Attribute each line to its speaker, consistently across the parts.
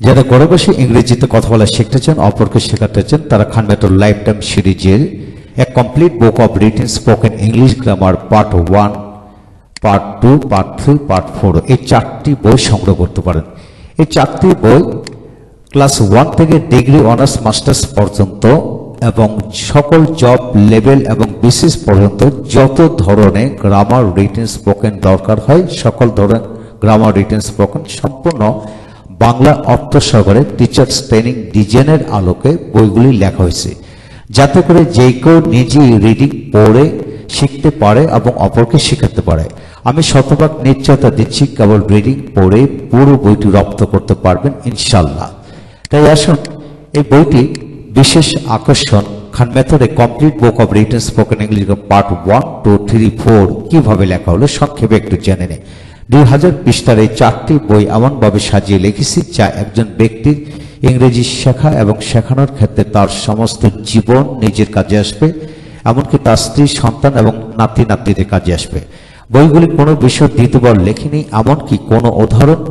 Speaker 1: যারা ঘরে বসে ইংরেজিতে কথা বলা শিখতে চান, অপরকে শেখাতে চান, তারা খান মেথড লাইফ টাইম সিরিজের a complete book of written spoken English grammar part 1, part 2, part 3, part 4 এই 4টি বই সংগ্রহ করতে পারেন। এই 4টি বই ক্লাস 1 থেকে ডিগ্রি অনার্স মাস্টার্স পর্যন্ত এবং সকল জব লেভেল এবং বিসিএস পর্যন্ত যত ধরনের গ্রামার রিটেন স্পোকেন দরকার হয় সকল ধরনের গ্রামার রিটেন স্পোকেন সম্পূর্ণ বাংলা অর্থ সহকারে টিচার্স ট্রেনিং ডিজাইনের আলোকে বইগুলি লেখা হয়েছে, যাতে করে যে কেউ নিজেই রিডিং পড়ে শিখতে পারে এবং অপরকে শেখাতে পারে। আমি শতভাগ নিশ্চয়তা দিচ্ছি, কেবল রিডিং পড়ে পুরো বইটি রপ্ত করতে পারবেন ইনশাল্লাহ। তাই আসুন, এই বইটি বিশেষ আকর্ষণ খান মেথডে complete book of written spoken English part 1, 2, 3, 4 কিভাবে লেখা হলো সংক্ষেপে একটু জেনে নেই। 2000 পৃষ্ঠার এই 4টি বই এমনভাবে সাজিয়ে লিখেছি যা একজন ব্যক্তির ইংরেজি শেখা এবং শেখানোর ক্ষেত্রে তার সমস্ত জীবন নিজের কাজে আসবে, এমনকি তার স্ত্রী, সন্তান এবং নাতি নাতনিদের কাজে আসবে। বইগুলি কোনো বিষয় দ্বিতীয়বার লেখেনি, এমনকি কোনো উদাহরণ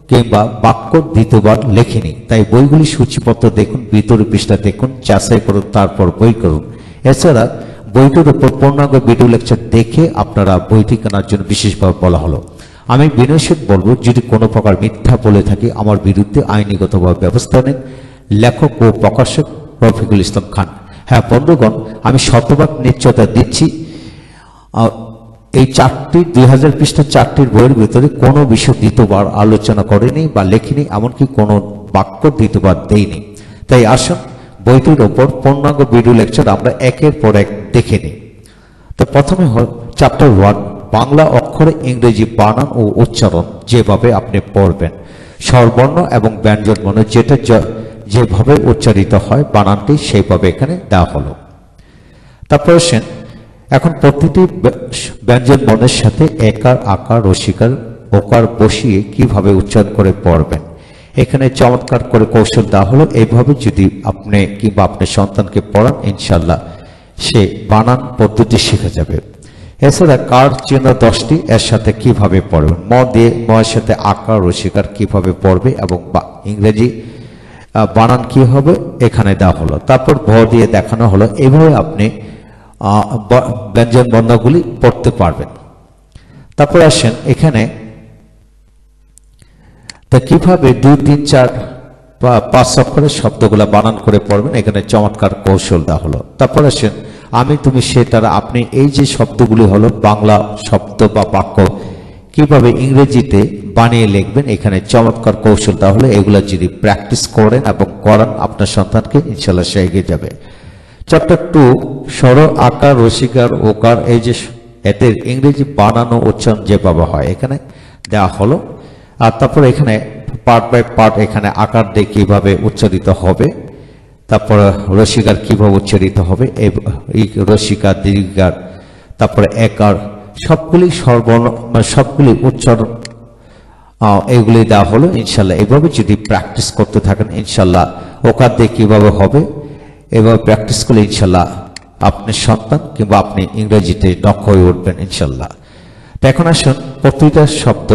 Speaker 1: কিংবা বাক্য দ্বিতীয়বার লেখেনি। তাই বইগুলি সূচিপত্র দেখুন, ভিতরে পৃষ্ঠা দেখুন, যাচাই করুন, তারপর বই করুন। এছাড়া বইটির উপর পূর্ণাঙ্গ ভিডিও লেকচার দেখে আপনারা বইটি কেনার জন্য বিশেষভাবে বলা হলো। আমি বিনয় শেঠ বলবো, যদি কোনো প্রকার মিথ্যা বলে থাকি আমার বিরুদ্ধে আইনিগতভাবে ব্যবস্থা নেন। লেখক ও প্রকাশক রফিকুল ইসলাম খান। হ্যাঁ বন্ধুগণ, আমি শতভাগ নিশ্চয়তা দিচ্ছি এই 2000 পৃষ্ঠার 4টির বইয়ের ভিতরে কোনো বিষয় দ্বিতীয়বার আলোচনা করেনি বা লেখিনি, এমনকি কোনো বাক্য দ্বিতীয়বার দেয়নি। তাই আসুন বইটির ওপর পূর্ণাঙ্গ ভিডিও লেকচার আমরা একের পর এক দেখে নিই। তো প্রথমে চ্যাপ্টার 1, বাংলা অক্ষরে ইংরেজি বানান ও উচ্চারণ যেভাবে আপনি পড়বেন, স্বরবর্ণ এবং ব্যঞ্জনবর্ণ যেটা যেভাবে উচ্চারিত হয় বানানটি সেইভাবে এখানে দেওয়া হলো। তারপর আসেন, এখন প্রতিটি ব্যঞ্জনবর্ণের সাথে একার, আকার, রসিকার, ওকার বসিয়ে কিভাবে উচ্চারণ করে পড়বেন এখানে চমৎকার করে কৌশল দেওয়া হলো। এইভাবে যদি আপনি কিংবা আপনার সন্তানকে পড়ান, ইনশাল্লাহ সে বানান পদ্ধতি শিখে যাবে। এছাড়া কার চিহ্ন 10টি এর সাথে কিভাবে পড়বে, ময়ের সাথে আকার, রসিকার কিভাবে পড়বে এবং ইংরেজি বানান কি হবে এখানে দেওয়া হলো। তারপর ভ দিয়ে দেখানো হলো, এইভাবে আপনি ব্যঞ্জন বর্ণগুলি পড়তে পারবেন। তারপর আসেন এখানে তা কিভাবে 2, 3, 4 বা 5 অক্ষরের শব্দগুলা বানান করে পড়বেন এখানে চমৎকার কৌশল দেওয়া হলো। তারপর আসেন আমি, তুমি, সে, তারা, আপনি এই যে শব্দগুলি হলো বাংলা শব্দ বা বাক্য কিভাবে ইংরেজিতে বানিয়ে লিখবেন এখানে চমৎকার কৌশল দেওয়া হলো। এগুলা যদি প্র্যাকটিস করেন এবং করান আপনার সন্তানকে, ইনশাল্লাহ সে এগিয়ে যাবে। চ্যাপ্টার 2, স্বর, আকার, রসিকার, ওকার এই যে এদের ইংরেজি বানানো উচ্চারণ যেভাবে হয় এখানে দেওয়া হলো। আর তারপর এখানে পার্ট বাই পার্ট এখানে আকার দিয়ে কিভাবে উচ্চারিত হবে, তারপরে রসিকার কিভাবে উচ্চারিত হবে, এই রসিকার, দীর্ঘার, তারপরে একার সবগুলি স্বরবর্ণ সবগুলি উচ্চারণ এগুলি দেওয়া হলো। ইনশাল্লাহ এভাবে যদি প্র্যাকটিস করতে থাকেন ইনশাল্লাহ ওকার দিয়ে কিভাবে হবে এভাবে প্র্যাকটিস করলে ইনশাল্লাহ আপনার সন্তান কিংবা আপনি ইংরেজিতে দক্ষ হয়ে উঠবেন ইনশাল্লাহ। তো এখন আসেন প্রতিটা শব্দ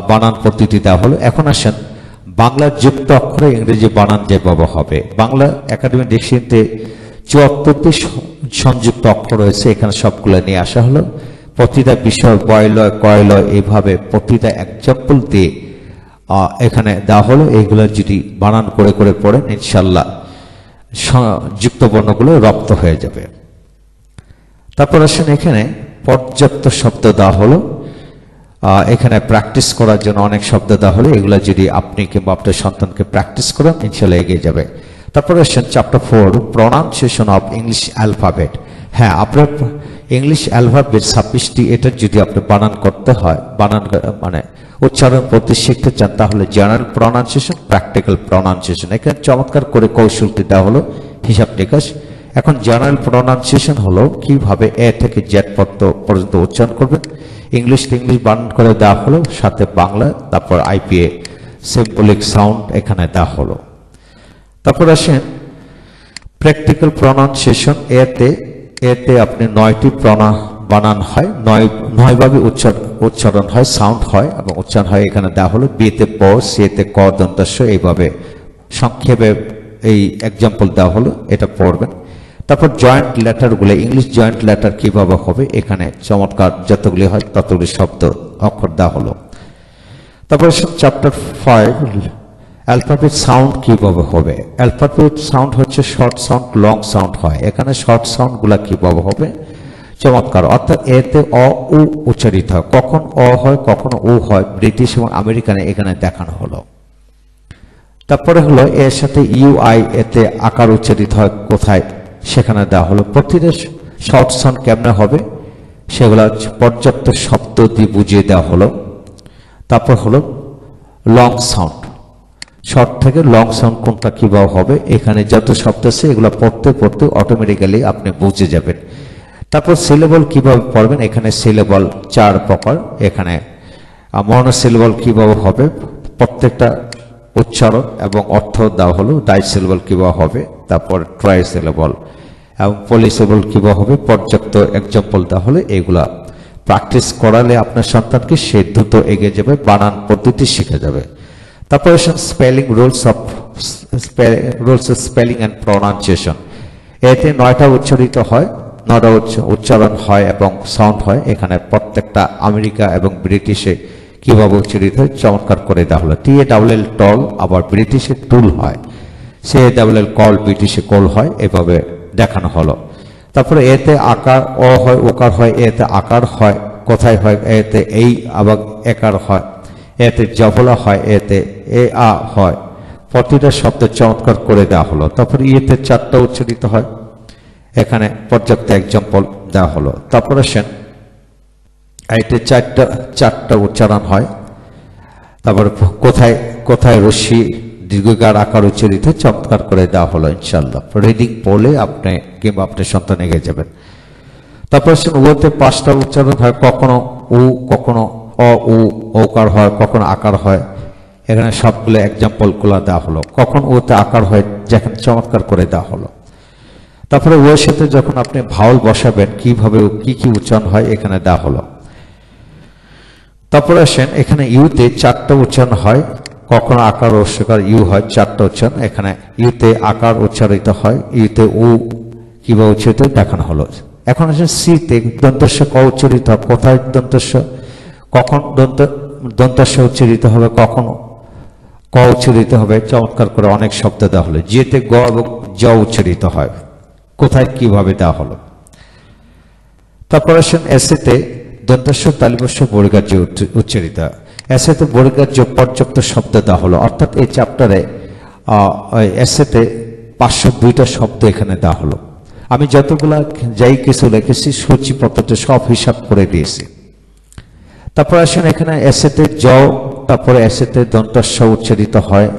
Speaker 1: বানান পদ্ধতি দেওয়া হলো। এখন আসেন বাংলার যুক্ত অক্ষরে ইংরেজি বানান যেভাবে হবে। বাংলা একাডেমি ডিকশনারিতে 74টি সংযুক্ত অক্ষর রয়েছে, এখানে সবগুলো নিয়ে আসা হলো। প্রতিটা বিষয় বয়লয়, কয়লয় এইভাবে প্রতিটা এক্সাম্পল দিয়ে এখানে দেওয়া হলো। এইগুলো যদি বানান করে করে পড়েন ইনশাল্লাহ যুক্ত বর্ণগুলো রপ্ত হয়ে যাবে। তারপর আসেন এখানে পর্যাপ্ত শব্দ দেওয়া হলো। এখানে প্র্যাকটিস করার জন্য অনেক শব্দ দেওয়া হলো, এগুলো যদি আপনি কিংবা আপনার সন্তানকে প্র্যাকটিস করেন ইনশাল্লাহ এগিয়ে যাবে। তারপরে আসেন chapter 4, pronunciation of English alphabet. হ্যাঁ, আপনার ইংলিশ অ্যালফাবেট 26টি, এটা যদি আপনি বানান করতে হয়, বানান মানে উচ্চারণ পদ্ধতি শিখতে চান তাহলে জেনারেল প্রনাউন্সিয়েশন, প্র্যাকটিক্যাল প্রনাউন্সিয়েশন এখানে চমৎকার করে কৌশলটি দেওয়া হলো, হিসাব নিকাশ। এখন জেনারেল প্রনাউন্সিয়েশন হলো কিভাবে এ থেকে জেড পর্যন্ত উচ্চারণ করবেন। ইংলিশ বানান করে দেওয়া হলো, সাথে বাংলা, তারপর আইপিএ সিম্বলিক সাউন্ড এখানে দেওয়া হলো। তারপর আসেন প্র্যাকটিক্যাল প্রনাউন্সিয়েশন। এতে আপনি 9টি বানান হয়, 9 ভাবে উচ্চারণ হয়, সাউন্ড হয় এবং উচ্চারণ হয় এখানে দেওয়া হলো। বিতে প, সি এতে ক দন্তস্ব, এইভাবে সংক্ষেপে এই এক্সাম্পল দেওয়া হলো, এটা পড়বেন। তারপর জয়েন্ট লেটারগুলো, ইংলিশ জয়েন্ট লেটার কিভাবে হবে এখানে চমৎকার যতগুলি হয় ততগুলি শব্দ অক্ষর দেওয়া হলো। তারপর চ্যাপ্টার 5 অ্যালফাবেট সাউন্ড কিভাবে হবে। অ্যালফাবেট সাউন্ড হচ্ছে শর্ট সাউন্ড, লং সাউন্ড হয়। এখানে শর্ট সাউন্ডগুলা কিভাবে হবে চমৎকার, অর্থাৎ এতে অ উ উচ্চারিত হয়, কখন অ হয় কখনো উ হয়, ব্রিটিশ এবং আমেরিকানে এখানে দেখানো হলো। তারপরে হলো এর সাথে ইউ আই, এতে আকার উচ্চারিত হয় কোথায় সেখানে দেওয়া হলো। প্রতিটা শর্ট সাউন্ড কেমনে হবে সেগুলো পর্যাপ্ত শব্দ দিয়ে বুঝিয়ে দেওয়া হলো। তারপর হলো লং সাউন্ড, শর্ট থেকে লং সাউন্ড কোনটা কিভাবে হবে, এখানে যত শব্দ আছে এগুলো পড়তে পড়তে অটোমেটিক্যালি আপনি বুঝে যাবেন। তারপর সিলেবল কিভাবে পড়বেন, এখানে সিলেবল 4 প্রকার। এখানে মনোসিলেবল কিভাবে হবে, প্রত্যেকটা উচ্চারণ এবং অর্থ দেওয়া হলো। ডাইসিলেবল কিভাবে হবে, তারপর ট্রাইসিলেবল এবং পলিসিলেবল কিভাবে হবে, পর্যাপ্ত এক্সাম্পল দেওয়া হলে এগুলা প্র্যাকটিস করালে আপনার সন্তানকে সে দ্রুত এগিয়ে যাবে, বানান পদ্ধতি শিখে যাবে। তারপর spelling rules of spelling and pronunciation, এতে 9টা উচ্চারিত হয়, 9টা উচ্চারণ হয় এবং সাউন্ড হয়। এখানে প্রত্যেকটা আমেরিকা এবং ব্রিটিশে কিভাবে উচ্চারিত হয় চমৎকার করে দেওয়া হলো। TALL টল, আবার ব্রিটিশে টুল হয়, CALL কল, ব্রিটিশে কল হয়, এভাবে দেখানো হলো। তারপরে এতে আকার অ হয়, ওকার হয়, এতে আকার হয় কোথায় হয়, এতে এই আবার একার হয়, এতে জবলা হয়, এতে এ আ হয়, প্রতিটা শব্দ চমৎকার করে দেওয়া হলো। তারপরে ইয়েতে 4টা উচ্চারিত হয়, এখানে পর্যাপ্ত এক্সাম্পল দেওয়া হলো। তারপর আসেন এতে 4টা উচ্চারণ হয়। তারপরে কোথায় কোথায় রস্যি দীর্ঘকার আকার উচ্চারিত চমৎকার করে দেওয়া হলো ইনশাল্লাহ। রিডিং পড়লে আপনি কিংবা আপনার সন্তান এগিয়ে যাবেন। তারপর আসেন উতে 5টা উচ্চারণ হয়, কখনো উ, কখনো অ উ ওকার হয়, কখনো আকার হয়। এখানে সবগুলো এক্সাম্পলগুলো দেওয়া হলো। কখন ওতে আকার হয় যেখানে চমৎকার করে দেওয়া হলো। তারপরে ওর সাথে যখন আপনি ভাওয়াল বসাবেন কিভাবে কি কি উচ্চারণ হয় এখানে দেওয়া হলো। তারপরে আসেন এখানে ইউতে 4টা উচ্চারণ হয়, কখনো আকার রস্যকার ইউ হয়, 4টা উচ্চারণ। এখানে ইউতে আকার উচ্চারিত হয়, ইউতে উ কিভাবে উচ্চারিত দেখানো হলো। এখন আসেন সিতে দন্তস্ব ক উচ্চারিত হয়, কোথায় দন্তস্ব, কখন দন্তস্ব উচ্চারিত হবে, কখন ক উচ্চারিত হবে, চমৎকার করে অনেক শব্দ দেওয়া হলো। যেতে গ এবং জ উচ্চারিত হয়, কোথায় কিভাবে দেওয়া হলো। তারপর আসেন এসেতে দন্তস্ব তালিবস্য বর্গার্য উচ্চারিত, এসেতে বর্গার্য পর্যাপ্ত শব্দ দেওয়া হলো। অর্থাৎ এই চ্যাপ্টারে এসেতে 502টা শব্দ এখানে দেওয়া হলো। আমি যতগুলা যাই কিছু লিখেছি সূচিপত্রতে সব হিসাব করে দিয়েছি। তারপর আসেন এখানে এসেতে জ, তারপরে এসেতে দন্তস্ব উচ্চারিত হয়,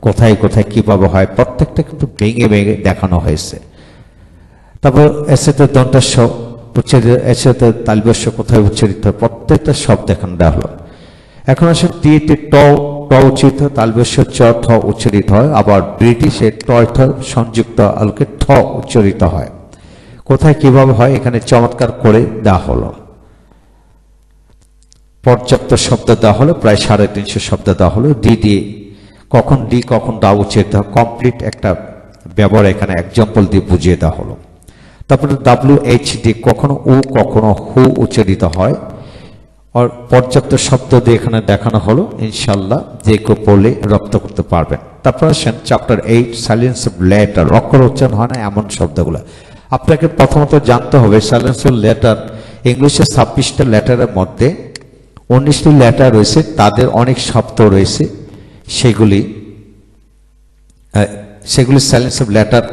Speaker 1: কোথায় কোথায় কিভাবে হয় প্রত্যেকটা কিন্তু ভেঙে ভেঙে দেখানো হয়েছে। তারপর এসেতে দন্তস্ব উচ্চারিত, এসেতে তালব্য কোথায় উচ্চারিত হয় প্রত্যেকটা শব্দ এখানে দেওয়া হলো। এখন আসেন টিতে ট উচ্চারিত, তালব্য চ ঠ উচ্চারিত হয়, আবার ব্রিটিশে ট সংযুক্ত আলোকে ঠ উচ্চারিত হয়, কোথায় কিভাবে হয় এখানে চমৎকার করে দেওয়া হলো। পর্যাপ্ত শব্দ দেওয়া হলো, প্রায় 350 শব্দ দেওয়া হলো। ডি কখন ডি কখন দা উচ্চারিত হয়, কমপ্লিট একটা ব্যবহার এখানে এক্সাম্পল দিয়ে বুঝিয়ে দেওয়া হলো। তারপরে WHD কখনো উ কখনো হু উচ্চারিত হয়, আর পর্যাপ্ত শব্দ দিয়ে এখানে দেখানো হলো। ইনশাল্লাহ যে কেউ পড়লে রপ্ত করতে পারবেন। তারপর আসেন চ্যাপ্টার 8 সাইলেন্স অফ লেটার, অক্ষর উচ্চারণ হয় না এমন শব্দগুলো আপনাকে প্রথমত জানতে হবে। সাইলেন্স অফ লেটার ইংলিশে 26টা লেটারের মধ্যে 19টি লেটার রয়েছে, তাদের অনেক শব্দ রয়েছে, সেগুলি সাইলেন্স অফ লেটার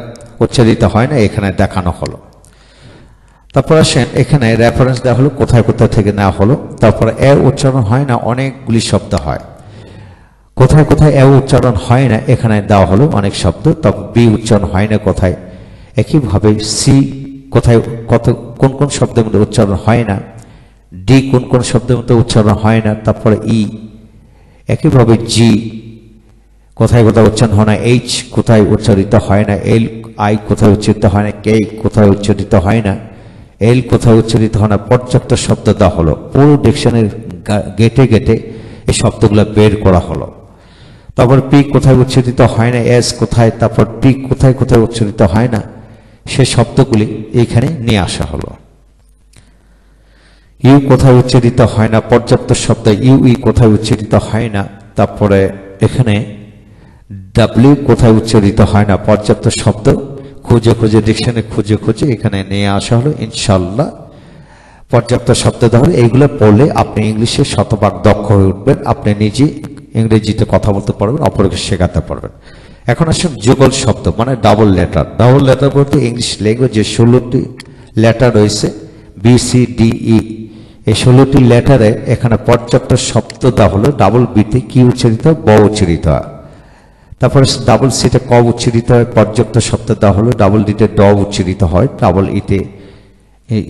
Speaker 1: উচ্চারিত হয় না, এখানে দেখানো হলো। তারপর আসেন এখানে রেফারেন্স দেওয়া হলো কোথায় কোথায় থেকে নেওয়া হলো। তারপর এ উচ্চারণ হয় না, অনেকগুলি শব্দ হয়, কোথায় কোথায় এ উচ্চারণ হয় না এখানে দেওয়া হলো অনেক শব্দ। তারপর বি উচ্চারণ হয় না কোথায়, একইভাবে সি কোথায় কত কোন কোন শব্দের মধ্যে উচ্চারণ হয় না, ডি কোন কোন শব্দের মধ্যে উচ্চারণ হয় না, তারপরে ই একইভাবে জি কোথায় কোথায় উচ্চারণ হয় না, এইচ কোথায় উচ্চারিত হয় না, এল আই কোথায় উচ্চারিত হয় না, কে কোথায় উচ্চারিত হয় না, এল কোথায় উচ্চারিত হয় না, পর্যাপ্ত শব্দ দেওয়া হলো। পুরো ডিকশনারি গেটে গেটে এই শব্দগুলো বের করা হলো। তারপর পি কোথায় উচ্চারিত হয় না, এস কোথায়, তারপর পি কোথায় কোথায় উচ্চারিত হয় না, সে শব্দগুলি এইখানে নিয়ে আসা হলো। ইউ কোথায় উচ্চারিত হয় না, পর্যাপ্ত শব্দ ইউ ই কোথায় উচ্চারিত হয় না, তারপরে এখানে ডাব্লিউ কোথায় উচ্চারিত হয় না, পর্যাপ্ত শব্দ খুঁজে খুঁজে ডিকশনারি খুঁজে খুঁজে এখানে নিয়ে আসা হলো। ইনশাআল্লাহ পর্যাপ্ত শব্দ তাহলে এইগুলো পড়লে আপনি ইংলিশে শতভাগ দক্ষ হয়ে উঠবেন, আপনি নিজে ইংরেজিতে কথা বলতে পারবেন, অপরকে শেখাতে পারবেন। এখন আসুন যুগল শব্দ মানে ডাবল লেটার। ডাবল লেটার বলতে ইংলিশ ল্যাঙ্গুয়েজে 16টি লেটার রয়েছে, বি সি ডি ই। এই 16টি লেটারে এখানে পর্যাপ্ত শব্দ দেওয়া হলো। ডাবল বিতে কি উচ্চারিত, ব উচ্চারিত হয়। তারপরে ডাবল সিতে ক উচ্চারিত হয়, পর্যাপ্ত শব্দ দেওয়া হলো। ডাবল ডিতে ড উচ্চারিত হয়, ডাবল ইতে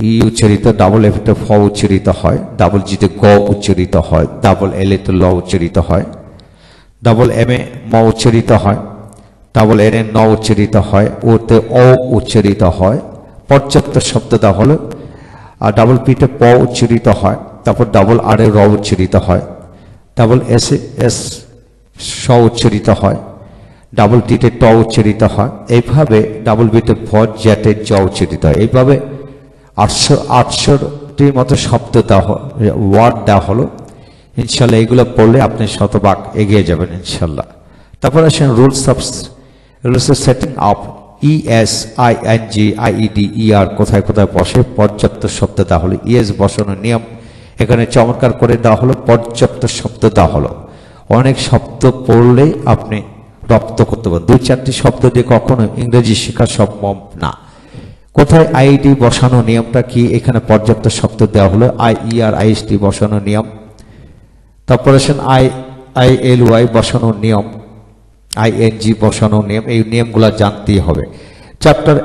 Speaker 1: ই উচ্চারিত, ডাবল এফতে ফ উচ্চারিত হয়, ডাবল জিতে গ উচ্চারিত হয়, ডাবল এল এতে ল উচ্চারিত হয়, ডাবল এম এ ম উচ্চারিত হয়, ডাবল এন এ ন উচ্চারিত হয়, ওতে অ উচ্চারিত হয়। পর্যাপ্ত শব্দ দেওয়া হলো। আর ডাবল পিতে প উচ্চারিত হয়, তারপর ডাবল আর এ র উচ্চারিত হয়, ডাবল এস এস স উচ্চারিত হয়, ডাবল টিতে ট উচ্চারিত হয়। এইভাবে ডাবল বিতে ভ জ্যাটে জ উচ্চারিত হয়। এইভাবে 800টির মতো শব্দ দেওয়া, ওয়ার্ড দেওয়া হলো। ইনশাল্লাহ এগুলো পড়লে আপনি শতভাগ এগিয়ে যাবেন ইনশাল্লাহ। তারপর আসেন rules of setting up, S I N G I E D E R কোথায় কোথায় বসে, পর্যাপ্ত শব্দ দেওয়া হলো। ইএস বসানোর নিয়ম এখানে চমৎকার করে দেওয়া হলো, পর্যাপ্ত শব্দ দেওয়া হলো। অনেক শব্দ পড়লে আপনি রপ্ত করতে পারেন। 2-4টি শব্দ দিয়ে কখনো ইংরেজি শেখা সম্ভব না। কোথায় আইডি বসানো নিয়মটা কি, এখানে পর্যাপ্ত শব্দ দেওয়া হলো। I E R I S T বসানোর নিয়ম, তারপর আসেন আই আই এল ওয়াই বসানোর নিয়ম, আই এন জি বসানোর নিয়ম। এই নিয়মগুলো জানতেই হবে। চ্যাপ্টার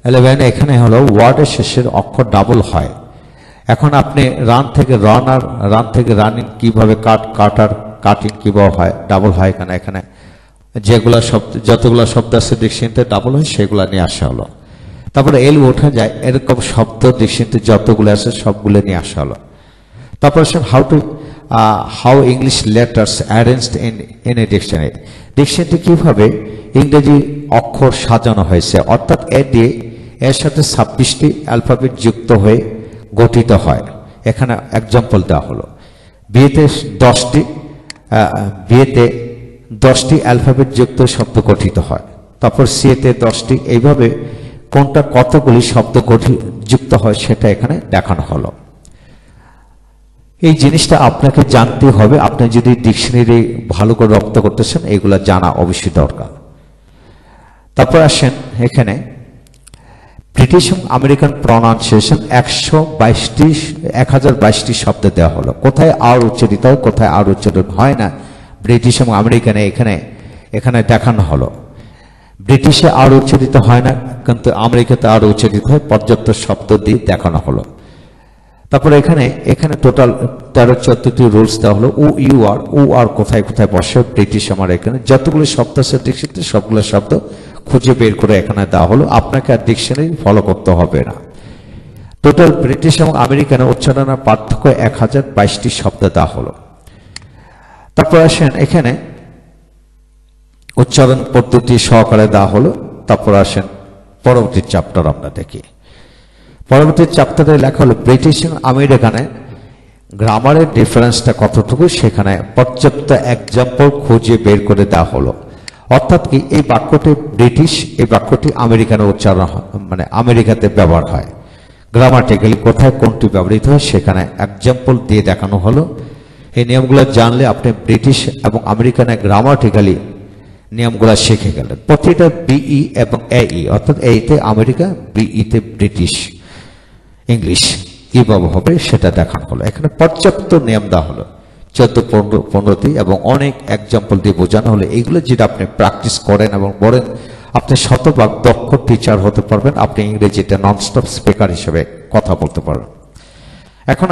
Speaker 1: 11 এখানে হলো ওয়ার্ডের শেষের অক্ষর ডাবল হয়। এখন আপনি রান থেকে রানার, রান থেকে রানিং কিভাবে, কাটার কাটিং কিভাবে হয়, ডাবল হয় এখানে। এখানে যেগুলা শব্দ, যতগুলো শব্দ আছে ডিকশনারিতে ডাবল হয় সেগুলো নিয়ে আসা হলো। তারপরে এল ওঠা যায়, এরকম শব্দ ডিকশনারিতে যতগুলো আছে সবগুলো নিয়ে আসা হলো। তারপর আসেন how English letters arranged in a dictionary. ডিকশনারিতে কিভাবে ইংরেজি অক্ষর সাজানো হয়েছে, অর্থাৎ এর সাথে 26টি অ্যালফাবেট যুক্ত হয়ে গঠিত হয়। এখানে এক্সাম্পল দেওয়া হলো। বিয়েতে 10টি অ্যালফাবেট যুক্ত শব্দ গঠিত হয়, তারপর সিএতে 10টি। এইভাবে কোনটা কতগুলি শব্দ যুক্ত হয় সেটা এখানে দেখানো হলো। এই জিনিসটা আপনাকে জানতে হবে। আপনি যদি ডিকশনারি ভালো করে রপ্ত করতেছেন, এগুলা জানা অবশ্যই দরকার। তারপর আসেন এখানে ব্রিটিশ এবং আমেরিকান প্রনাউন্সিয়েশন 1022টি শব্দ দেওয়া হলো। কোথায় আর উচ্চারিত হয়, কোথায় আর উচ্চারণ হয় না, ব্রিটিশ এবং আমেরিকানে এখানে দেখানো হলো। ব্রিটিশে আর উচ্চারিত হয় না, কিন্তু আমেরিকাতে আর উচ্চারিত হয়, পর্যাপ্ত শব্দ দিয়ে দেখানো হলো। তারপরে এখানে টোটাল 13-14টি রুলস দেওয়া হলো। ও আর কোথায় কোথায় বসে, ব্রিটিশ আমেরিকানে যতগুলো শব্দ আছে ডিকশনারিতে সবগুলো শব্দ খুঁজে বের করে এখানে দেওয়া হলো। আপনাকে আর ডিকশনারি ফলো করতে হবে না। টোটাল ব্রিটিশ এবং আমেরিকানে উচ্চারণের পার্থক্য 1022টি শব্দ দেওয়া হলো। তারপর আসেন এখানে উচ্চারণ পদ্ধতি সহকারে দেওয়া হলো। তারপর আসেন পরবর্তী চ্যাপ্টার আমরা দেখি। পরবর্তী চ্যাপ্টারে লেখা হলো ব্রিটিশ এবং আমেরিকানে গ্রামারের ডিফারেন্সটা কতটুকু, সেখানে পর্যাপ্ত এক্সাম্পল খুঁজে বের করে দেওয়া হলো। অর্থাৎ কি, এই বাক্যটি ব্রিটিশ, এই বাক্যটি আমেরিকানে উচ্চারণ মানে আমেরিকাতে ব্যবহার হয়। গ্রামাটিক্যালি কোথায় কোনটি ব্যবহৃত হয় সেখানে এক্সাম্পল দিয়ে দেখানো হলো। এই নিয়মগুলো জানলে আপনি ব্রিটিশ এবং আমেরিকানে গ্রামাটিক্যালি নিয়মগুলো শিখে গেলেন। প্রতিটা বিই এবং এই, অর্থাৎ এইতে আমেরিকা, বিইতে ব্রিটিশ ইংলিশ কিভাবে হবে সেটা দেখানো হলো। এখানে পর্যাপ্ত নিয়ম দেওয়া হলো 14-15টি এবং অনেক এক্সাম্পল দিয়ে বোঝানো হলো। এইগুলো যেটা আপনি প্র্যাকটিস করেন এবং বলেন, আপনি শতভাগ দক্ষ টিচার হতে পারবেন। আপনি ইংরেজিতে ননস্টপ স্পিকার হিসেবে কথা বলতে পারবেন। এখন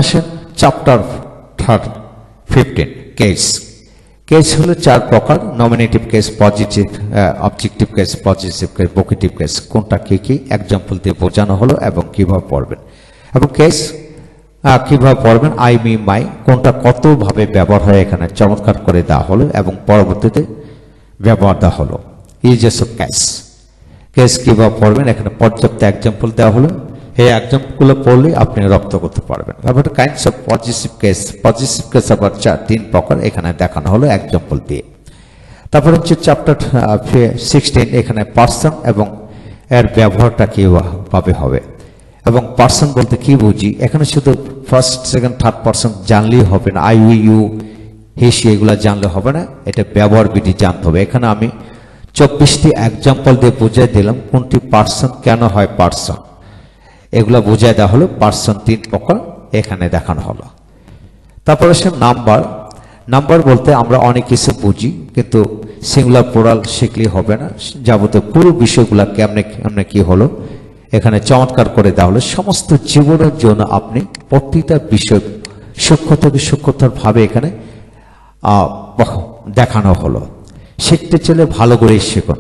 Speaker 1: আসেন চ্যাপ্টার 15 কেস হলো 4 প্রকার। Nominative case, positive, objective case, positive case, vocative case. কোনটা কি এক্সাম্পল দিয়ে বোঝানো হলো এবং কিভাবে পড়বেন। এবং কেস কিভাবে পড়বেন আই মি মাই কোনটা কতভাবে ব্যবহার হয় এখানে চমৎকার করে দেওয়া হলো এবং পরবর্তীতে ব্যবহার দেওয়া হলো ইউজেস অফ ক্যাশ কেস কিভাবে পড়বেন এখানে পর্যাপ্ত এক্সাম্পল দেওয়া হলো এই এক্সাম্পলগুলো পড়লে আপনি রপ্ত করতে পারবেন। তারপর কাইন্ডস অফ পজিটিভ কেস আবার 3 প্রকার এখানে দেখানো হলো এক্সাম্পল দিয়ে। তারপর হচ্ছে চ্যাপ্টার 16 এখানে পার্সন এবং এর ব্যবহারটা কিভাবে হবে এবং পার্সন বলতে কি বুঝি এখানে শুধু ফার্স্ট সেকেন্ড থার্ড পার্সন জানলেই হবে না, আই ইউ হি সি এগুলো জানলে হবে না, এটা ব্যবহার বিধি জানতে হবে। এখানে আমি 24টি এক্সাম্পল দিয়ে বুঝিয়ে দিলাম কোনটি পার্সন কেন হয় পার্সন এগুলো বুঝিয়ে দেওয়া হলো। পার্সন 3 প্রকার এখানে দেখানো হলো। তারপরে সে নাম্বার বলতে আমরা অনেক কিছু বুঝি কিন্তু সিঙ্গুলার প্লুরাল শিখলেই হবে না, যাবতীয় পুরো বিষয়গুলো কেমনে কি হলো এখানে চমৎকার করে দেওয়া হলো। সমস্ত জীবনের জন্য আপনি প্রতিটা বিষয় সূক্ষ্ম থেকে সূক্ষ্মতর ভাবে এখানে দেখানো হলো। শিখতে চলে ভালো করে শিখুন।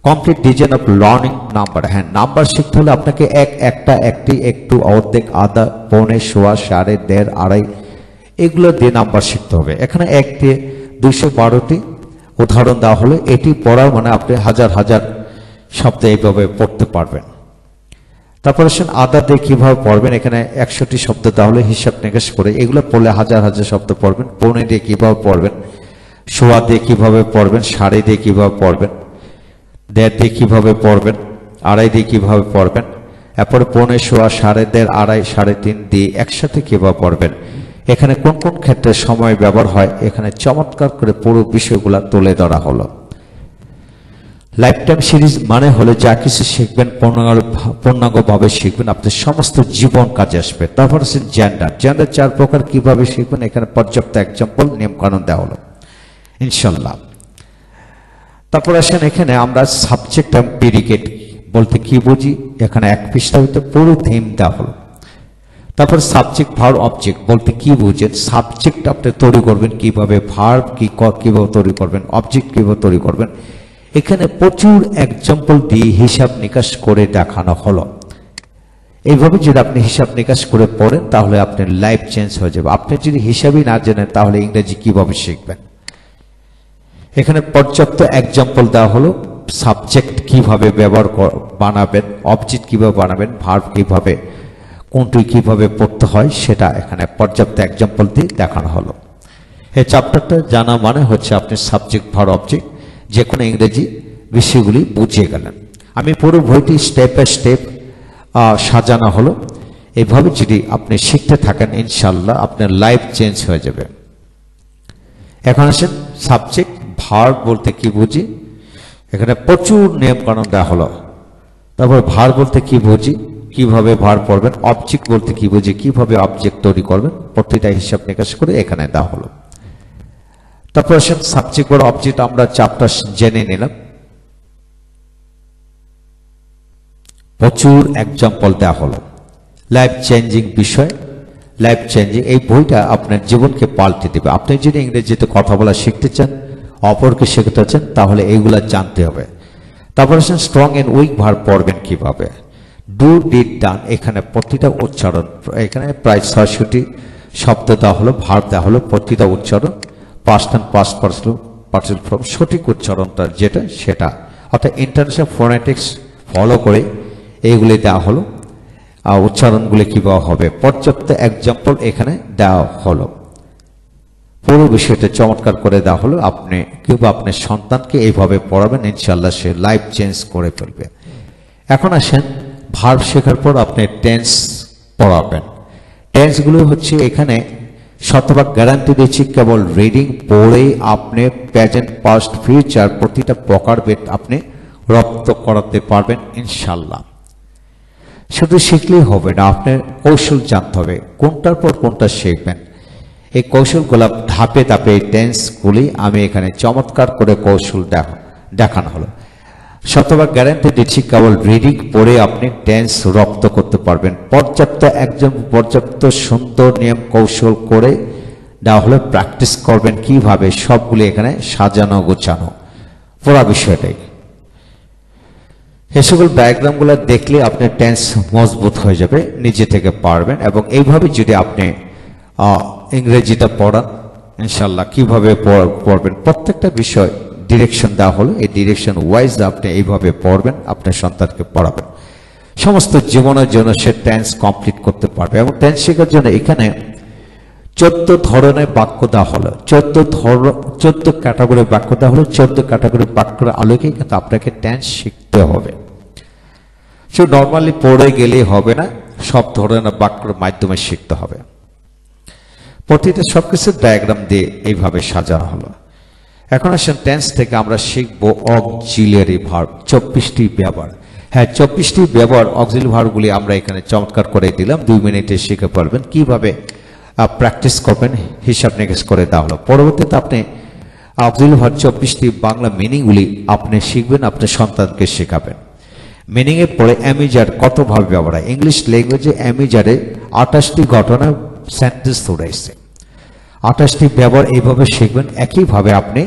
Speaker 1: Complete design of learning number. হ্যাঁ, নাম্বার শিখতে হলে আপনাকে একটা একটি একটু অর্ধেক আধা পৌনে সোয়া সাড়ে দেড় আড়াই এগুলো দিয়ে নাম্বার শিখতে হবে। এখানে 1 দিয়ে 212টি উদাহরণ দেওয়া হলো। এটি পড়ার মানে আপনি হাজার হাজার শব্দ এইভাবে পড়তে পারবেন। তারপরে আদা দিয়ে কিভাবে পড়বেন এখানে 100টি শব্দ দেওয়া হলো হিসাব নিকাশ করে এগুলো পড়লে হাজার হাজার শব্দ পড়বেন। পৌনে দিয়ে কিভাবে পড়বেন, সোয়া দিয়ে কিভাবে পড়বেন, সাড়ে দিয়ে কিভাবে পড়বেন, দেড় দিয়ে কিভাবে পড়বেন, আড়াই দিয়ে কিভাবে পড়বেন, এরপরে পৌনে সোয়া সাড়ে দেড় আড়াই সাড়ে তিন দিয়ে একসাথে কিভাবে পড়বেন, এখানে কোন কোন ক্ষেত্রে সময় ব্যবহার হয় এখানে চমৎকার করে পুরো বিষয়গুলো তুলে ধরা হলো। লাইফ টাইম সিরিজ মানে হলো যা কিছু শিখবেন পূর্ণাঙ্গভাবে শিখবেন, আপনার সমস্ত জীবন কাজে আসবে। তারপর হচ্ছে জেন্ডার 4 প্রকার কিভাবে শিখবেন এখানে পর্যাপ্ত এক্সাম্পল নিয়ম কানুন দেওয়া হলো ইনশাল্লাহ। তারপর আসেন এখানে আমরা সাবজেক্ট এবং প্রেডিকেট বলতে কি বুঝি এখানে 1 পৃষ্ঠা হইতে পুরো থিম দেওয়া হলো। তারপর সাবজেক্ট ভার্ব অবজেক্ট বলতে কি বুঝেন, সাবজেক্ট আপনি তৈরি করবেন কিভাবে, ভার্ব কিভাবে তৈরি করবেন, অবজেক্ট কিভাবে তৈরি করবেন এখানে প্রচুর এক্সাম্পল দিয়ে হিসাব নিকাশ করে দেখানো হলো। এইভাবে যদি আপনি হিসাব নিকাশ করে পড়েন তাহলে আপনার লাইফ চেঞ্জ হয়ে যাবে। আপনি যদি হিসাবই না জানেন তাহলে ইংরেজি কিভাবে শিখবেন। এখানে পর্যাপ্ত এক্সাম্পল দেওয়া হলো। সাবজেক্ট কিভাবে বানাবেন, অবজেক্ট কিভাবে বানাবেন, ভার্ব কিভাবে কোনটি কিভাবে পড়তে হয় সেটা এখানে পর্যাপ্ত এক্সাম্পল দিয়ে দেখানো হলো। এই চ্যাপ্টারটা জানা মানে হচ্ছে আপনি সাবজেক্ট ভার্ব অবজেক্ট যে কোনো ইংরেজি বিষয়গুলি বুঝিয়ে গেলেন। আমি পুরো বইটি স্টেপ বাই স্টেপ সাজানো হলো। এইভাবে যদি আপনি শিখতে থাকেন ইনশাল্লাহ আপনার লাইফ চেঞ্জ হয়ে যাবে। এখন আসেন সাবজেক্ট ভার্ব বলতে কি বুঝি এখানে প্রচুর নিয়ম কানুন দেওয়া হলো। তারপর ভার্ব বলতে কি বুঝি কিভাবে ভার্ব পড়বেন, অবজেক্ট বলতে কি বুঝি কিভাবে অবজেক্ট তৈরি করবেন প্রতিটা হিসাব নিকাশ করে এখানে দেওয়া হলো। তারপর আসেন সাবজেক্ট বা অবজেক্ট আমরা চ্যাপ্টার জেনে নিলাম। প্রচুর এক্সাম্পল দেওয়া হলো। লাইফ চেঞ্জিং বিষয়, লাইফ চেঞ্জিং এই বইটা আপনার জীবনকে পাল্টে দেবে। আপনি যদি ইংরেজিতে কথা বলা শিখতে চান, অপরকে শেখাতে চান তাহলে এইগুলা জানতে হবে। তারপর আসেন স্ট্রং এন্ড উইক ভার্ব পড়বেন কিভাবে, ডু ডিড ডান এখানে প্রতিটা উচ্চারণ এখানে প্রায় 600টি শব্দ দেওয়া হলো, ভার্ব দেওয়া হলো, প্রতিটা উচ্চারণ past and past participle form সঠিক উচ্চারণটা যেটা সেটা অর্থাৎ ইন্টারন্যাশনাল ফোনেটিক্স ফলো করে এইগুলি দেওয়া হলো। উচ্চারণগুলি কিভাবে হবে পর্যাপ্ত এক্সাম্পল এখানে দেওয়া হলো। পুরো বিষয়টা চমৎকার করে দেওয়া হলো। আপনি কিংবা আপনার সন্তানকে এইভাবে পড়াবেন ইনশাল্লাহ সে লাইফ চেঞ্জ করে ফেলবে। এখন আসেন ভার্ব শেখার পর আপনি টেন্স পড়াবেন। টেন্সগুলো হচ্ছে এখানে শতভাগ গ্যারান্টি দিচ্ছি কেবল রিডিং পড়ে আপনি প্রেজেন্ট পাস্ট ফিউচার প্রতিটা প্রকারভেদ আপনি রপ্ত করাতে পারবেন ইনশাল্লাহ। শুধু শিখলেই হবে না, আপনার কৌশল জানতে হবে কোনটার পর কোনটা শিখবেন। এই কৌশলগুলো ধাপে ধাপে টেন্সগুলি আমি এখানে চমৎকার করে কৌশল দেখানো হলো। শতভাগ গ্যারান্টি দিচ্ছি কেবল রিডিং পড়ে আপনি টেন্স রপ্ত করতে পারবেন। পর্যাপ্ত সুন্দর নিয়ম কৌশল করে দেওয়া হলে প্র্যাকটিস করবেন কিভাবে সবগুলি এখানে সাজানো গোছানো পুরো বিষয়টাই। এই সকল ডায়াগ্রামগুলো দেখলে আপনার টেন্স মজবুত হয়ে যাবে, নিজে থেকে পারবেন। এবং এইভাবে যদি আপনি ইংরেজিটা পড়ান ইনশাল্লাহ কিভাবে পড়বেন প্রত্যেকটা বিষয় ডিরেকশন দেওয়া হলো, এই ডিরেকশন ওয়াইজ আপনি এইভাবে পড়বেন, আপনার সন্তানকে পড়াবেন, সমস্ত জীবনের জন্য সে টেন্স কমপ্লিট করতে পারবে। এবং টেন্স শেখার জন্য এখানে 14 ধরনের বাক্য দেওয়া হলো, 14 ক্যাটাগরি বাক্য দেওয়া হলো। 14 ক্যাটাগরি বাক্যের আলোকে কিন্তু আপনাকে টেন্স শিখতে হবে। সে নর্মালি পড়ে গেলেই হবে না, সব ধরনের বাক্যের মাধ্যমে শিখতে হবে। প্রতিটা সবকিছু ডায়াগ্রাম দিয়ে এইভাবে সাজানো হলো। এখন আসেন টেন্স থেকে আমরা শিখব অক্সিলিয়ারি ভার্ব, 24টি ব্যবহার। হ্যাঁ, 24টি ব্যবহার অক্সিলিয়ারি ভার্বগুলি আমরা এখানে চমৎকার করে দিলাম, 2 মিনিটে শিখে পারবেন। কিভাবে প্র্যাকটিস করবেন হিসাব নিকেশ করে দেওয়া হলো। পরবর্তীতে আপনি অক্সিলিয়ারি ভার্ব 24টি বাংলা মিনিংগুলি আপনি শিখবেন, আপনার সন্তানকে শেখাবেন। মিনিংয়ের পরে অ্যামিজার কতভাবে ব্যবহার হয়। ইংলিশ ল্যাঙ্গুয়েজে অ্যামিজারে 28টি ঘটনা সেন্টেন্স রয়েছে, 28টি ব্যবহার এইভাবে শিখবেন। একইভাবে আপনি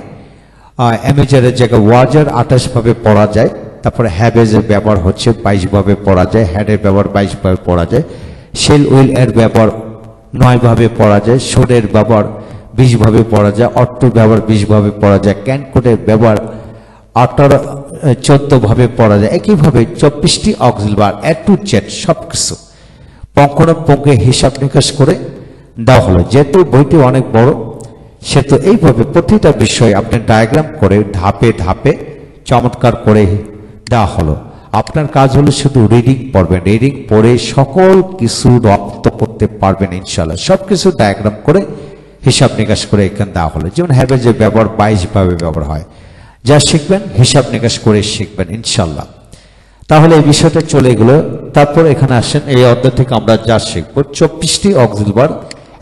Speaker 1: অ্যামিজারের জায়গায় ওয়াজার 28 ভাবে পড়া যায়, তারপরে হ্যাভেজের ব্যবহার হচ্ছে 22 ভাবে পড়া যায়, হ্যাডের ব্যবহার 22 ভাবে পড়া যায়, শেল উইল এর ব্যবহার 9 ভাবে পড়া যায়, শোডের ব্যবহার 20 ভাবে পড়া যায়, অট্টোর ব্যবহার 20 ভাবে পড়া যায়, ক্যানকোটের ব্যবহার 14 ভাবে পড়া যায়। একইভাবে 24টি auxiliary verb A to Z সবকিছু পঙ্খানুপুঙ্খে হিসাব নিকাশ করে দেওয়া হলো। যেহেতু বইটি অনেক বড়, সেহেতু এইভাবে প্রতিটা বিষয় আপনি ডায়াগ্রাম করে ধাপে ধাপে চমৎকার করে দেওয়া হলো। আপনার কাজ হলো শুধু রিডিং পড়বেন, রিডিং পড়ে সকল কিছু রপ্ত করতে পারবেন ইনশাল্লাহ। সবকিছু ডায়াগ্রাম করে হিসাব নিকাশ করে এখানে দেওয়া হলো। যেমন হ্যাভেজের ব্যবহার 22 ভাবে ব্যবহার হয়, যা শিখবেন হিসাব নিকাশ করে শিখবেন ইনশাল্লাহ। তাহলে এই বিষয়টা চলে গেল। তারপর এখানে আসেন, এই অধ্যায় থেকে আমরা যা শিখব 24টি অক্সিলিয়ারি ভার্ব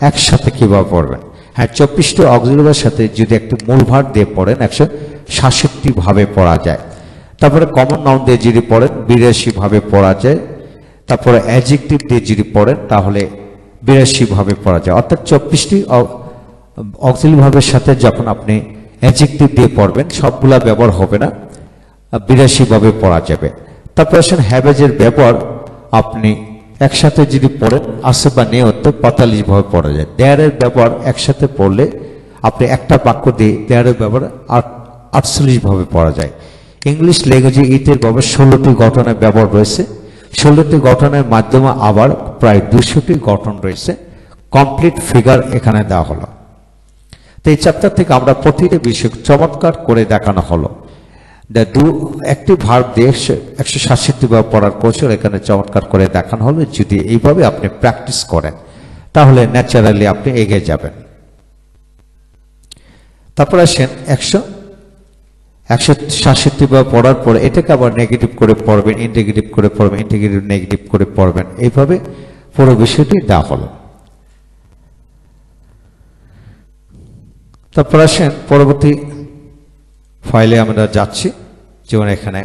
Speaker 1: একসাথে কিভাবে পড়বেন। হ্যাঁ, 24টি অক্সিলিয়ারি ভার্বের সাথে যদি একটি মূল ভার্ব দিয়ে পড়েন 166 ভাবে পড়া যায়। তারপরে কমন নাউন দিয়ে যদি পড়েন 82 ভাবে পড়া যায়। তারপরে অ্যাডজেক্টিভ দিয়ে যদি পড়েন তাহলে 82 ভাবে পড়া যায়। অর্থাৎ 24টি অক্সিলিয়ারি ভার্বের সাথে যখন আপনি অ্যাডজেক্টিভ দিয়ে পড়বেন সবগুলা ব্যবহার হবে না, 82 ভাবে পড়া যাবে। তারপর আসেন হ্যাভেজের ব্যবহার আপনি একসাথে যদি পড়েন আছে বা নেই হতে 45 ভাবে পড়া যায়। দেয়ারের ব্যবহার একসাথে পড়লে আপনি একটা বাক্য দিয়ে দেয়ারের ব্যবহার 48 ভাবে পড়া যায়। ইংলিশ ল্যাঙ্গুয়েজে ইটের ব্যবহার 16টি গঠনের ব্যবহার রয়েছে, 16টি গঠনের মাধ্যমে আবার প্রায় 200টি গঠন রয়েছে। কমপ্লিট ফিগার এখানে দেওয়া হলো। তো এই চ্যাপ্টার থেকে আমরা প্রতিটি বিষয় চমৎকার করে দেখানো হলো। একটি ভার্ব দিয়ে 166 ভাবে পড়ার কৌশল এখানে চমৎকার করে দেখানো হলো। যদি এইভাবে আপনি প্র্যাকটিস করেন তাহলে ন্যাচারালি আপনি এগিয়ে যাবেন। তারপর আসেন 166 ভাবে পড়ার পরে এটাকে আবার নেগেটিভ করে পড়বেন, ইন্টিগ্রেটিভ করে পড়বেন, ইন্টিগ্রেটিভ নেগেটিভ করে পড়বেন। এইভাবে পুরো বিষয়টি দেওয়া হলো। তারপর আসেন পরবর্তী ফাইলে আমরা যাচ্ছি। যেমন এখানে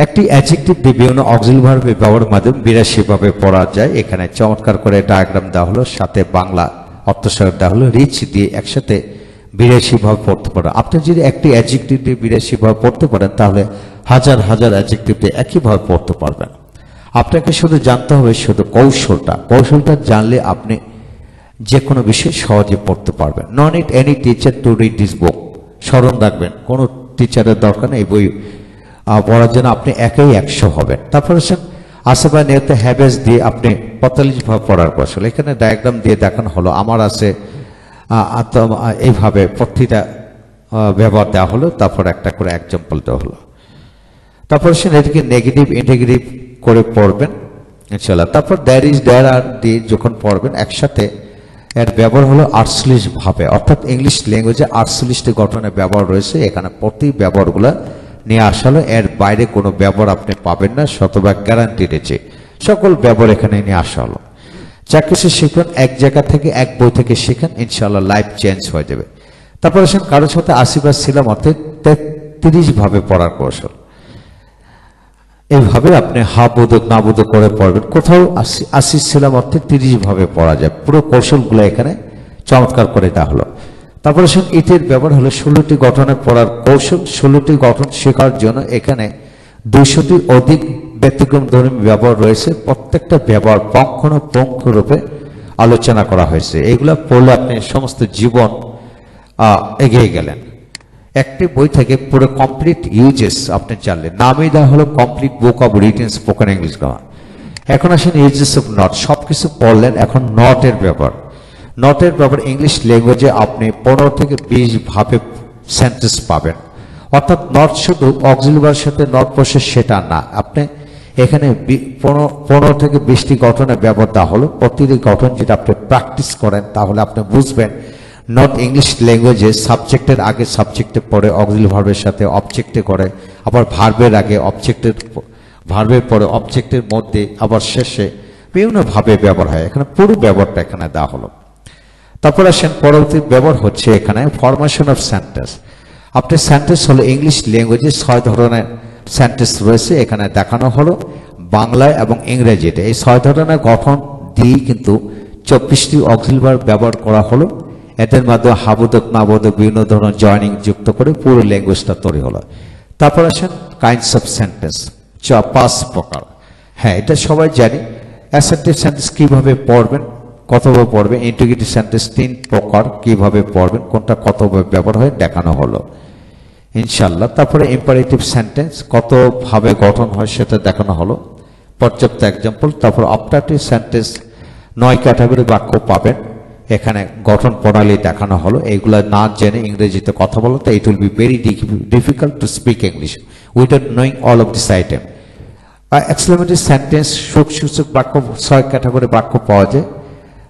Speaker 1: একটি অ্যাডজেক্টিভ দিয়ে বিভিন্ন অক্সিলিয়ারি ভার্বের ব্যবহারের মাধ্যমে 82 ভাবে পড়া যায়। এখানে চমৎকার করে ডায়াগ্রাম দেওয়া হলো, সাথে বাংলা অর্থসহায়ক দেওয়া হলো। রিচ দিয়ে একসাথে 82 ভাবে পড়তে পারেন। আপনি যদি একটি অ্যাডজেক্টিভ দিয়ে 82 ভাবে পড়তে পারেন তাহলে হাজার হাজার অ্যাডজেক্টিভ দিয়ে একইভাবে পড়তে পারবেন। আপনাকে শুধু জানতে হবে শুধু কৌশলটা জানলে আপনি যে কোনো বিষয় সহজে পড়তে পারবেন। Not need any teacher to read this book. স্মরণ রাখবেন, কোনো টিচারের দরকার নেই। বই পড়ার জন্য আপনি একাই 100 হবেন। তারপর আছে বা নেতে হ্যাভেজ দিয়ে আপনি 45 ভাবে পড়ার কৌশল এখানে ডায়াগ্রাম দিয়ে দেখানো হলো। আমার আছে এইভাবে প্রতিটা ব্যবহার দেওয়া হলো। তারপর একটা করে এক্সাম্পল দেওয়া হলো। তারপর এটিকে নেগেটিভ ইন্টিগ্রেটিভ করে পড়বেন ইনশাআল্লাহ। তারপর দ্যার ইজ দ্যার আর দিয়ে যখন পড়বেন একসাথে এর ব্যবহার হলো 48 ভাবে। অর্থাৎ ইংলিশ ল্যাঙ্গুয়েজে 48টি গঠনের ব্যবহার রয়েছে। এখানে প্রতি ব্যবহারগুলো নিয়ে আসলে এর বাইরে কোনো ব্যবহার আপনি পাবেন না, শতভাগ গ্যারান্টি রয়েছে। সকল ব্যবহার এখানে নিয়ে আসা হলো। যা কিছু শিখুন এক জায়গা থেকে, এক বই থেকে শিখেন, ইনশাআল্লাহ লাইফ চেঞ্জ হয়ে যাবে। তারপর আসেন কারোর সাথে 80 ছিলাম অর্থাৎ 33 ভাবে পড়ার কৌশল। এইভাবে আপনি হা বোধক না বোধক করে পড়বেন। কোথাও 80 ছিলাম অর্থে 30 ভাবে পড়া যায়। পুরো কৌশলগুলো এখানে চমৎকার করে দেওয়া হলো। তারপরে ইটের ব্যবহার হলো 16টি গঠনে পড়ার কৌশল। 16টি গঠন শেখার জন্য এখানে 200টির অধিক ব্যতিক্রমধর্মী ব্যবহার রয়েছে। প্রত্যেকটা ব্যবহার পুঙ্খানুপুঙ্খরূপে আলোচনা করা হয়েছে। এগুলো পড়লে আপনি সমস্ত জীবন এগিয়ে গেলেন। একটি বই থেকে পুরো কমপ্লিট ইউজেস আপনি জানলেন। নামই দেওয়া হলো complete book of written spoken English grammar. এখন আসেন ইউজেস অফ নট। সবকিছু পড়লেন, এখন নটের ব্যাপার। নটের ব্যাপার ইংলিশ ল্যাঙ্গুয়েজে আপনি 15 থেকে 20 ভাবে সেন্টেন্স পাবেন। অর্থাৎ নট শুধু অক্সিলারির সাথে নট বসে সেটা না, আপনি এখানে 15 থেকে 20টি গঠনের ব্যবহার দেওয়া হলো। প্রতিটি গঠন যেটা আপনি প্র্যাকটিস করেন তাহলে আপনি বুঝবেন নট ইংলিশ ল্যাঙ্গুয়েজে সাবজেক্টের আগে সাবজেক্টে পরে অক্সিলারি ভার্বের সাথে অবজেক্টে করে, আবার ভার্বের আগে অবজেক্টের, ভার্বের পরে অবজেক্টের মধ্যে, আবার শেষে বিভিন্নভাবে ব্যবহার হয়। এখানে পুরো ব্যবহারটা এখানে দেওয়া হলো। তারপর আসেন পরবর্তী ব্যবহার হচ্ছে এখানে ফরমেশন অফ সেন্টেন্স। আপনার সেন্টেন্স হলো ইংলিশ ল্যাঙ্গুয়েজে 6 ধরনের সেন্টেন্স রয়েছে এখানে দেখানো হলো বাংলায় এবং ইংরেজিতে। এই 6 ধরনের গঠন দিয়ে কিন্তু 24টি অক্সিলারি ভার্ব ব্যবহার করা হলো। এদের মাধ্যমে হাবোধক নাবোধক বিভিন্ন ধরনের জয়নিং যুক্ত করে পুরো ল্যাঙ্গুয়েজটা তৈরি হলো। তারপর আসেন কাইন্ডস অফ সেন্টেন্স, 5 প্রকার। হ্যাঁ, এটা সবাই জানি। অ্যাসার্টিভ সেন্টেন্স কিভাবে পড়বেন, কতভাবে পড়বেন। ইন্টিগ্রেটিভ সেন্টেন্স 3 প্রকার, কিভাবে পড়বেন, কোনটা কতভাবে ব্যবহার হয় দেখানো হলো ইনশাল্লাহ। তারপরে ইম্পারেটিভ সেন্টেন্স কতভাবে গঠন হয় সেটা দেখানো হলো, পর্যাপ্ত এক্সাম্পল। তারপর অপটাটিভ সেন্টেন্স 9 ক্যাটাগরি বাক্য পাবেন, এখানে গঠন প্রণালী দেখানো হলো। এইগুলা না জেনে ইংরেজিতে কথা বলো তো it will be very difficult to speak English without knowing all of this item. Exclamatory sentence সুখসূচক বাক্য 6 ক্যাটাগরি বাক্য পাওয়া যায়।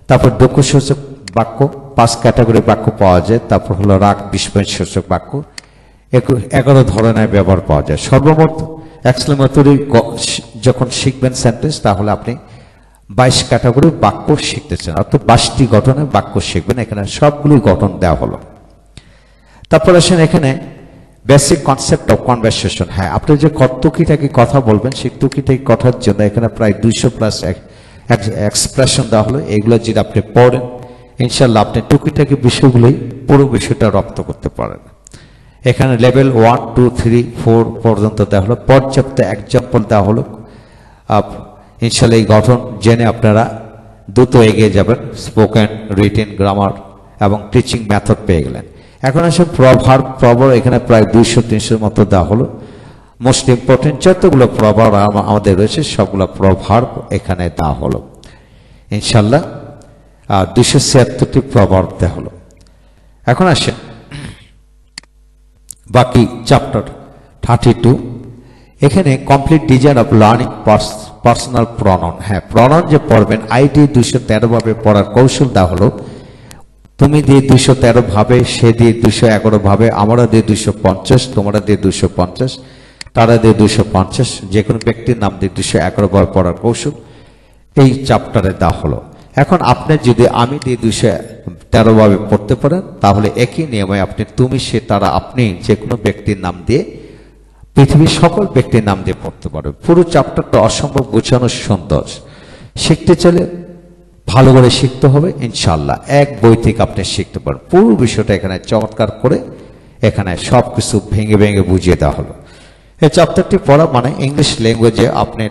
Speaker 1: তারপর দুঃখসূচক বাক্য 5 ক্যাটাগরি বাক্য পাওয়া যায়। তারপর হলো রাগ বিস্ময় সূচক বাক্য 11 ধরনের ব্যবহার পাওয়া যায়। সর্বমোট এক্সক্লেমেটরি যখন শিখবেন সেন্টেন্স তাহলে আপনি 22 ক্যাটাগরি বাক্য শিখতেছেন, অর্থাৎ 22টি গঠনের বাক্য শিখবেন। এখানে সবগুলি গঠন দেওয়া হলো। তারপর আসেন এখানে বেসিক কনসেপ্ট অফ কনভারসেশন। হ্যাঁ, আপনি যে টুকিটাকি কথা বলবেন সেই টুকিটাকি কথার জন্য এখানে প্রায় 200+ এক্সপ্রেশন দেওয়া হলো। এগুলো যদি আপনি পড়েন ইনশাল্লাহ আপনি টুকিটাকি বিষয়গুলোই পুরো বিষয়টা রপ্ত করতে পারেন। এখানে লেভেল 1, 2, 3, 4 পর্যন্ত দেওয়া হলো। পর্যাপ্ত এক্সাম্পল দেওয়া হলো। ইনশাল্লাহ এই গঠন জেনে আপনারা দ্রুত এগিয়ে যাবেন। স্পোকেন, রিটেন, গ্রামার এবং টিচিং মেথড পেয়ে গেলেন। এখন আসে প্রভাব। এখানে প্রায় 200-300 মতো দেওয়া হলো। মোস্ট ইম্পর্টেন্ট যতগুলো প্রভাব আমাদের রয়েছে সবগুলো প্রভাব এখানে দেওয়া হলো ইনশাল্লাহ। 276টি প্রভাব দেওয়া হলো। এখন আসেন বাকি চ্যাপ্টার 32। এখানে complete design of learning personal pronoun. হ্যাঁ, প্রনাউন যে পড়বেন আইডি 213 ভাবে পড়ার কৌশল দেওয়া হলো। তুমি দিয়ে 213 ভাবে, সে দিয়ে 211 ভাবে, আমরা দিয়ে 250, তোমরা দিয়ে 250, তারা দিয়ে 250, যে কোনো ব্যক্তির নাম দিয়ে 211 ভাবে পড়ার কৌশল এই চ্যাপ্টারে দেওয়া হলো। এখন আপনি যদি আমি দিয়ে 213 ভাবে পড়তে পারেন তাহলে একই নিয়মে আপনি তুমি, সে, তারা, আপনি যে কোনো ব্যক্তির নাম দিয়ে, পৃথিবীর সকল ব্যক্তির নাম দিয়ে পড়তে পারবে। পুরো চ্যাপ্টারটা অসম্ভব গোছানো সুন্দর। শিখতে চাইলে ভালো করে শিখতে হবে ইনশাল্লাহ। এক বই থেকে আপনি শিখতে পারেন। পুরো বিষয়টা এখানে চমৎকার করে এখানে সবকিছু ভেঙে ভেঙে বুঝিয়ে দেওয়া হলো। এই চ্যাপ্টারটি পড়া মানে ইংলিশ ল্যাঙ্গুয়েজে আপনি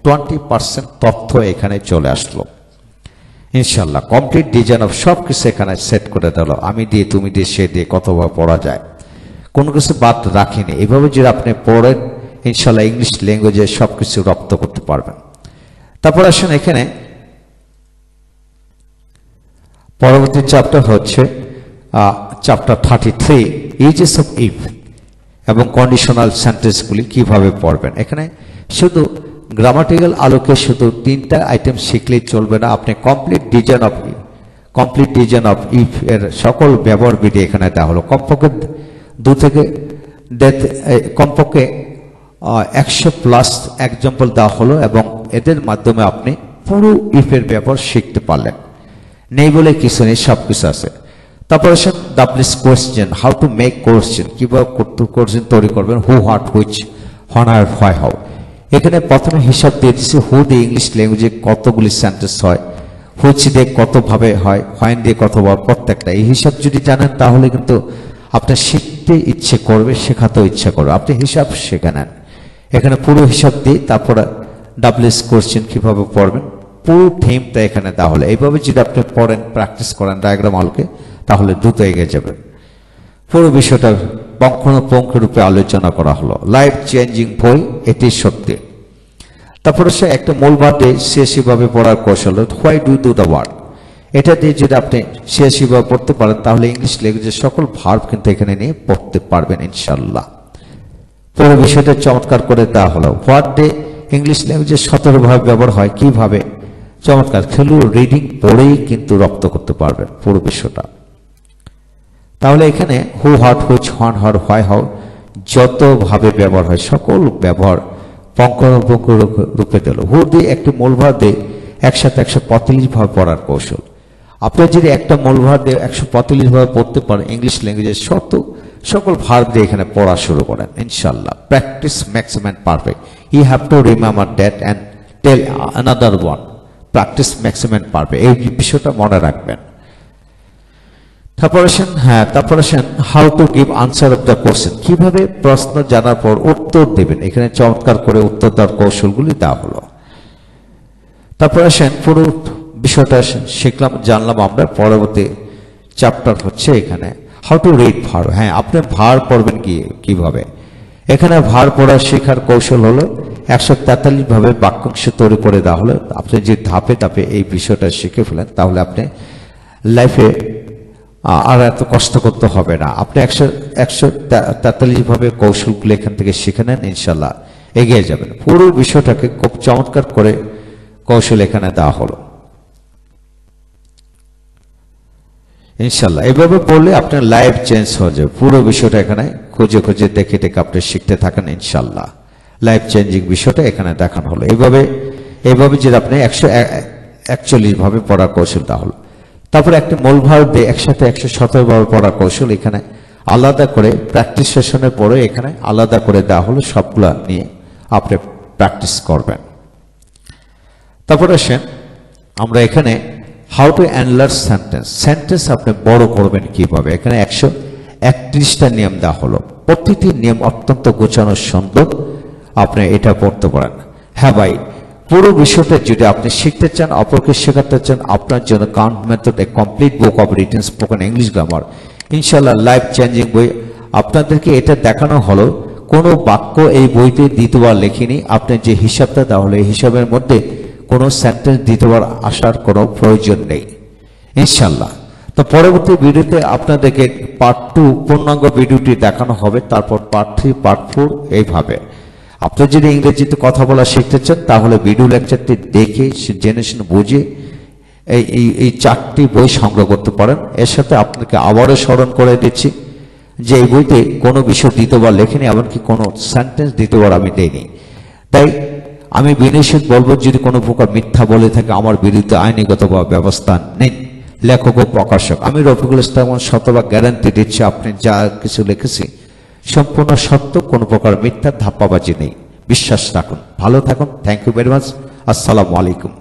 Speaker 1: 20% তথ্য এখানে চলে আসলো ইনশাল্লাহ। কমপ্লিট ডিজাইন অফ সবকিছু এখানে সেট করে দিল। আমি দিয়ে, তুমি দিয়ে, সে দিয়ে কতভাবে পড়া যায়, কোনো কিছু বাদ রাখিনি। এভাবে যদি আপনি পড়েন ইনশাল্লাহ ইংলিশ ল্যাঙ্গুয়েজে সবকিছু রপ্ত করতে পারবেন। তারপর আসেন এখানে পরবর্তী চ্যাপ্টার হচ্ছে চ্যাপ্টার 33, ইউজেস অফ ইফ এবং কন্ডিশনাল সেন্টেন্সগুলি কিভাবে পড়বেন। এখানে শুধু গ্রামাটিক্যাল আলোকে শুধু 3টা আইটেম শিখলেই চলবে না। আপনি কমপ্লিট ডিজাইন অফ ইফ এর সকল ব্যবহার বিধি এখানে দেওয়া হলো। কমপক্ষে 100+ এক্সাম্পল দেওয়া হলো এবং এদের মাধ্যমে আপনি পুরো ইফের ব্যবহার শিখতে পারলেন। নেই বলে কিছু নেই, সবকিছু আছে। তারপর আসেন W H question, how to make question, কিভাবে কোয়েশ্চেন তৈরি করবেন। হু, হোয়াট, হুইচ, হন, আর, হোয়াই, হাউ। এখানে প্রথমে হিসাব দিয়ে দিচ্ছি হু দিয়ে ইংলিশ ল্যাঙ্গুয়েজে কতগুলি সেন্টেন্স হয়, হুইচ দিয়ে কতভাবে হয়, হোয়াইন দিয়ে কতবার, প্রত্যেকটা এই হিসাব যদি জানেন তাহলে কিন্তু আপনার শিখতে ইচ্ছে করবে, শেখাতেও ইচ্ছে করবে। আপনি হিসাব শিখে নেন। এখানে পুরো হিসাব দিয়ে তারপরে ডাব্লিউএস কোশ্চেন কিভাবে পড়বেন পুরো থিমটা এখানে দেওয়া হলো। এইভাবে যদি আপনি পড়েন, প্র্যাকটিস করেন ডায়াগ্রাম আলোকে, তাহলে দ্রুত এগিয়ে যাবেন। পুরো বিষয়টা পুঙ্খানুপুঙ্খ রূপে আলোচনা করা হলো। লাইফ চেঞ্জিং বই, এটি সত্যি। তারপরে সে একটা মূলবাদে সিএসি-ভাবে পড়ার কৌশল, why do do the work. এটা দিয়ে যদি আপনি সিএসি-ভাবে পড়তে পারেন, তাহলে ইংলিশ ল্যাঙ্গুয়েজের সকল ভার্ব কিন্তু এখানে নিয়ে পড়তে পারবেন ইনশাল্লাহ। পুরো বিষয়টা চমৎকার করে দেওয়া হলো। হোয়াট ডে ইংলিশ ল্যাঙ্গুয়েজের 17 ভাবে ব্যবহার হয়, কিভাবে চমৎকার। খেলু রিডিং পড়েই কিন্তু রপ্ত করতে পারবেন পুরো বিষয়টা। তাহলে এখানে who, what, which, when, where, why, how যতভাবে ব্যবহার হয় সকল ব্যবহার পুঙ্খানুপুঙ্খ রূপে দিল। হু দিয়ে একটি মূলভার দিয়ে একসাথে 145 ভাবে পড়ার কৌশল। আপনি যদি একটা মূলভার দিয়ে 145 ভাবে পড়তে পারেন, ইংলিশ ল্যাঙ্গুয়েজের সকল ভার্ব দিয়ে এখানে পড়া শুরু করেন ইনশাল্লাহ। Practice makes man perfect. You have to remember that and tell another one. Practice makes man perfect, এই বিষয়টা মনে রাখবেন। তারপরে how to give answer of the question, কিভাবে প্রশ্ন জানার পর উত্তর দেবেন। এখানে চমৎকার করে উত্তর দেওয়ার কৌশলগুলি দেওয়া হলো। তারপরে পুরো বিষয়টা শিখলাম, জানলাম আমরা। পরবর্তী চ্যাপ্টার হচ্ছে এখানে হাউ টু রিড ভার। আপনি ভার পড়বেন কিভাবে। এখানে ভার পড়ার শেখার কৌশল হলো 143 ভাবে বাক্যাংশ তৈরি করে দেওয়া হলো। আপনি যে ধাপে ধাপে এই বিষয়টা শিখে ফেলেন, তাহলে আপনি লাইফে আর এত কষ্ট করতে হবে না। আপনি 143 ভাবে কৌশলগুলো এখান থেকে শিখে নেন, ইনশাল্লাহ এগিয়ে যাবেন। পুরো বিষয়টাকে খুব চমৎকার করে কৌশল এখানে দেওয়া হলো ইনশাল্লাহ। এভাবে পড়লে আপনার লাইফ চেঞ্জ হয়ে যাবে। পুরো বিষয়টা এখানে খুঁজে খুঁজে দেখে দেখে আপনি শিখতে থাকেন ইনশাল্লাহ। লাইফ চেঞ্জিং বিষয়টা এখানে দেখানো হলো। এইভাবে যদি আপনি 141 ভাবে পড়ার কৌশল দেওয়া হলো। তারপরে একটা মূলভার দিয়ে একসাথে 117 ভাবে পড়ার কৌশল এখানে আলাদা করে প্র্যাকটিস সেশনের পরে এখানে আলাদা করে দেওয়া হলো। সবগুলা নিয়ে আপনি প্র্যাকটিস করবেন। তারপরে আমরা এখানে হাউ টু এনলার্জ সেন্টেন্স আপনি বড় করবেন কিভাবে। এখানে 131টা নিয়ম দেওয়া হলো। প্রতিটি নিয়ম অত্যন্ত গোছানো সুন্দর, আপনি এটা পড়তে পারেন। হ্যাঁ ভাই, পুরো বিষয়টা যদি আপনি শিখতে চান, অপরকে শেখাতে চান, আপনার জন্য count method A complete book of written spoken English grammar ইনশাল্লাহ লাইফ চেঞ্জিং বই। আপনাদেরকে এটা দেখানো হলো কোনো বাক্য এই বইতে দ্বিতীয়বার লেখিনি। আপনি যে হিসাবটা তাহলে এই হিসাবের মধ্যে কোনো সেন্টেন্স দ্বিতীয়বার আসার কোনো প্রয়োজন নেই ইনশাল্লাহ। তো পরবর্তী ভিডিওতে আপনাদেরকে পার্ট 2 পূর্ণাঙ্গ ভিডিওটি দেখানো হবে, তারপর পার্ট 3, পার্ট 4 এইভাবে। আপনি যদি ইংরেজিতে কথা বলা শিখতে চান, তাহলে ভিডিও লেকচারটি দেখে জেনে শুনে বুঝে এই 4টি বই সংগ্রহ করতে পারেন। এর সাথে আপনাকে আবারও স্মরণ করে দিচ্ছি যে এই বইতে কোনো বিষয় দ্বিতীয়বার লেখেনি, এমনকি কোনো সেন্টেন্স দ্বিতীয়বার আমি দেইনি। তাই আমি বিনিষেধ বলবো, যদি কোনো প্রকার মিথ্যা বলে থাকে আমার বিরুদ্ধে আইনিগত ব্যবস্থা নিন। লেখক ও প্রকাশক আমি রফিকুল ইসলাম শতভাগ গ্যারান্টি দিচ্ছি, আপনি যা কিছু লিখেছি সম্পূর্ণ সত্য, কোনো প্রকার মিথ্যা ধাপ্পাবাজি নেই। বিশ্বাস রাখুন। ভালো থাকুন। Thank you very much. আসসালামু আলাইকুম।